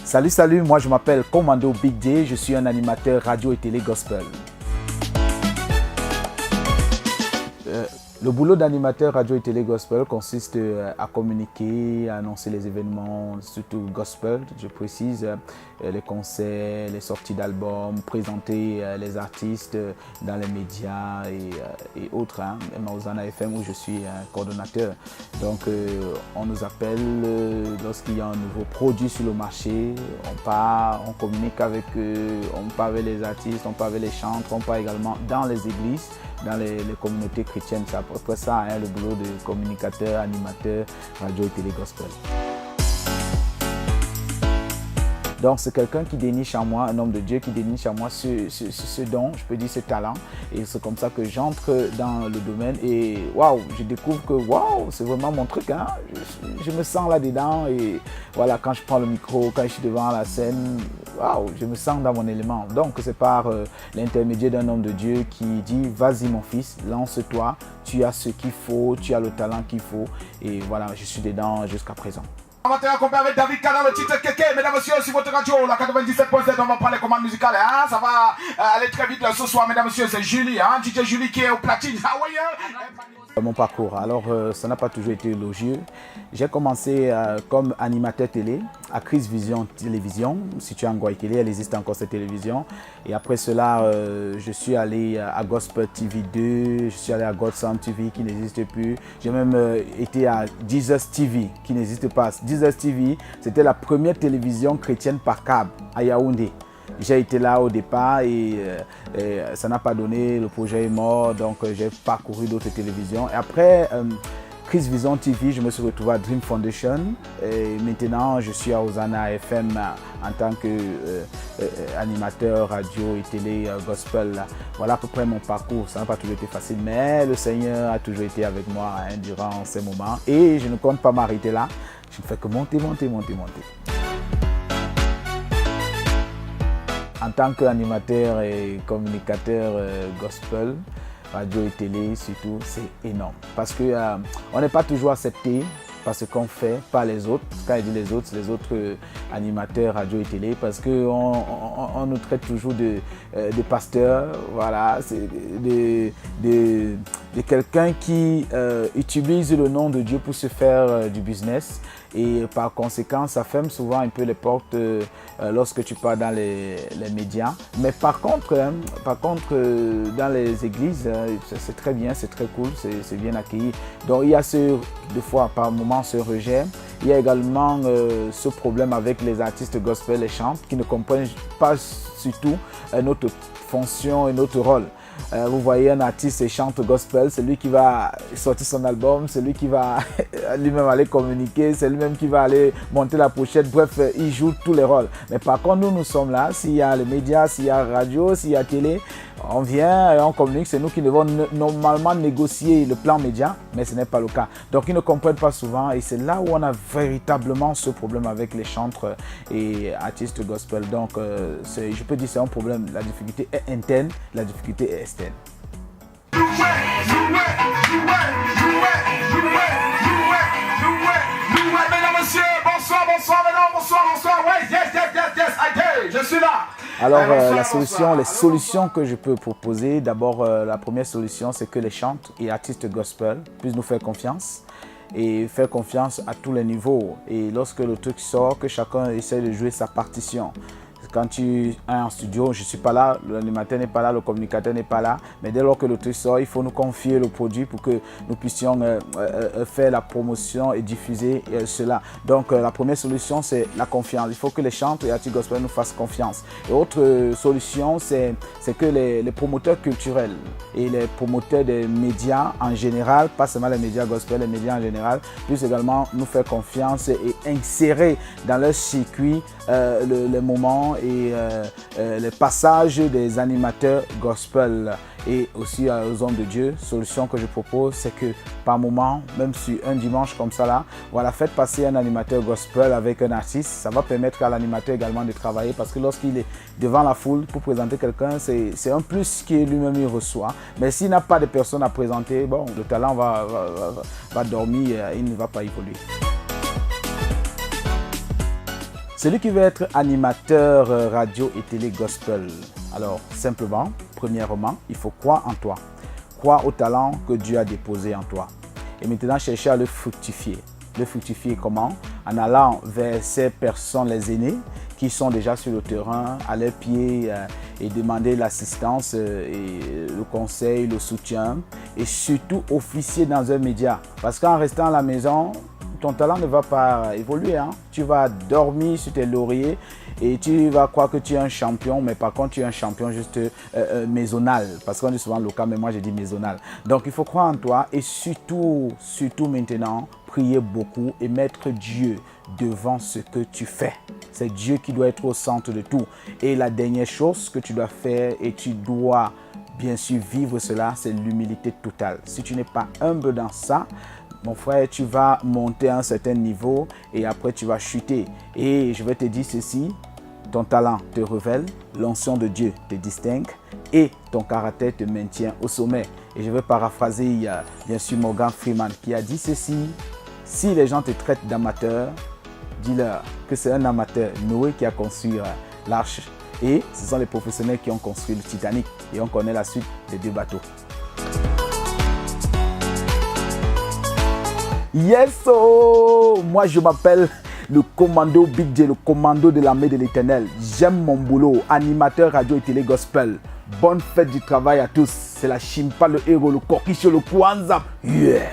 Salut, moi je m'appelle Commando Big J, je suis un animateur radio et télé gospel. Le boulot d'animateur radio et télé gospel consiste à communiquer, à annoncer les événements, surtout gospel, je précise, les concerts, les sorties d'albums, présenter les artistes dans les médias et autres, même à Hosanna FM où je suis coordonnateur. Donc on nous appelle lorsqu'il y a un nouveau produit sur le marché, on part, on communique avec eux, on part avec les artistes, on part avec les chantres, on part également dans les églises, dans les communautés chrétiennes. C'est à peu près ça, le boulot de communicateur, animateur, radio et télé gospel. Donc c'est quelqu'un qui déniche en moi, un homme de Dieu qui déniche en moi ce don, je peux dire ce talent. Et c'est comme ça que j'entre dans le domaine et waouh, je découvre que waouh, c'est vraiment mon truc. Je me sens là-dedans et voilà, quand je prends le micro, quand je suis devant la scène, waouh, je me sens dans mon élément. Donc c'est par l'intermédiaire d'un homme de Dieu qui dit vas-y mon fils, lance-toi, tu as ce qu'il faut, tu as le talent qu'il faut. Et voilà, je suis dedans jusqu'à présent. On va te accompagner avec David K dans le titre Kéké. Mesdames et messieurs, sur votre radio, la 97.7, on va parler commandes musicales. Ça va aller très vite ce soir, mesdames et messieurs. C'est Julie, DJ Julie qui est au platine. Mon parcours, alors ça n'a pas toujours été élogieux. J'ai commencé comme animateur télé à Chris Vision Télévision, située en Guayaquil, elle existe encore cette télévision. Et après cela, je suis allé à Gospel TV 2, je suis allé à God Sound TV qui n'existe plus. J'ai même été à Jesus TV qui n'existe pas. Jesus TV, c'était la première télévision chrétienne par câble à Yaoundé. J'ai été là au départ et ça n'a pas donné, le projet est mort, donc j'ai parcouru d'autres télévisions. Et après Chris Vision TV, je me suis retrouvé à Dream Foundation et maintenant je suis à Hosanna FM en tant qu'animateur radio et télé gospel. Voilà à peu près mon parcours, ça n'a pas toujours été facile, mais le Seigneur a toujours été avec moi durant ces moments et je ne compte pas m'arrêter là, je ne fais que monter. En tant qu'animateur et communicateur gospel, radio et télé surtout, c'est énorme. Parce qu'on n'est pas toujours accepté par ce qu'on fait, par les autres. Quand je dis les autres, c'est les autres animateurs radio et télé, parce qu'on nous traite toujours de pasteurs, voilà, c'est de quelqu'un qui utilise le nom de Dieu pour se faire du business. Et par conséquent, ça ferme souvent un peu les portes lorsque tu pars dans les médias. Mais par contre, dans les églises, c'est très bien, c'est très cool, c'est bien accueilli. Donc il y a des fois par moment ce rejet. Il y a également ce problème avec les artistes gospel et chantent qui ne comprennent pas surtout notre fonction et notre rôle. Vous voyez un artiste et chante gospel, c'est lui qui va sortir son album, c'est lui qui va lui-même aller communiquer, c'est lui-même qui va aller monter la pochette, bref, il joue tous les rôles. Mais par contre, nous sommes là, s'il y a les médias, s'il y a radio, s'il y a télé, on vient et on communique, c'est nous qui devons normalement négocier le plan média, mais ce n'est pas le cas. Donc ils ne comprennent pas souvent et c'est là où on a véritablement ce problème avec les chantres et artistes gospel. Donc je peux dire que c'est un problème, la difficulté est interne, la difficulté est externe. Bonsoir, ouais, yes, je suis là. Alors les solutions que je peux proposer, d'abord la première solution c'est que les chantres et artistes gospel puissent nous faire confiance et faire confiance à tous les niveaux. Et lorsque le truc sort, que chacun essaie de jouer sa partition. Quand tu es en studio, je ne suis pas là, l'animateur n'est pas là, le communicateur n'est pas là. Mais dès lors que le truc sort, il faut nous confier le produit pour que nous puissions faire la promotion et diffuser cela. Donc la première solution, c'est la confiance. Il faut que les chantres et artistes gospel nous fassent confiance. Et autre solution, c'est que les promoteurs culturels et les promoteurs des médias en général, pas seulement les médias gospel, les médias en général, puissent également nous faire confiance et insérer dans leur circuit les moments et les passages des animateurs gospel et aussi aux hommes de Dieu. Solution que je propose, c'est que par moment, même sur un dimanche comme ça là, voilà, faites passer un animateur gospel avec un artiste. Ça va permettre à l'animateur également de travailler parce que lorsqu'il est devant la foule pour présenter quelqu'un, c'est un plus que lui-même il reçoit. Mais s'il n'a pas de personne à présenter, bon, le talent va dormir, il ne va pas évoluer. Celui qui veut être animateur radio et télé gospel, alors simplement, premièrement, il faut croire en toi. Croire au talent que Dieu a déposé en toi. Et maintenant, chercher à le fructifier. Le fructifier comment? En allant vers ces personnes, les aînés, qui sont déjà sur le terrain, à leurs pieds et demander l'assistance et le conseil, le soutien. Et surtout, officier dans un média. Parce qu'en restant à la maison, ton talent ne va pas évoluer. Hein? Tu vas dormir sur tes lauriers et tu vas croire que tu es un champion, mais par contre, tu es un champion juste maisonnal. Parce qu'on dit souvent local, mais moi, j'ai dit maisonnal. Donc, il faut croire en toi et surtout maintenant, prier beaucoup et mettre Dieu devant ce que tu fais. C'est Dieu qui doit être au centre de tout. Et la dernière chose que tu dois faire et tu dois bien sûr vivre cela, c'est l'humilité totale. Si tu n'es pas humble dans ça, mon frère, tu vas monter à un certain niveau et après tu vas chuter. Et je vais te dire ceci, ton talent te révèle, l'onction de Dieu te distingue et ton caractère te maintient au sommet. Et je vais paraphraser bien sûr Morgan Freeman qui a dit ceci, si les gens te traitent d'amateur, dis-leur que c'est un amateur, Noé, qui a construit l'arche et ce sont les professionnels qui ont construit le Titanic et on connaît la suite des 2 bateaux. Yes, oh! Moi je m'appelle le commando Big J, le commando de l'armée de l'Éternel. J'aime mon boulot, animateur radio et télé gospel. Bonne fête du travail à tous. C'est la Chimpa, le héros, le Kokicho, le Kwanzaa. Yeah!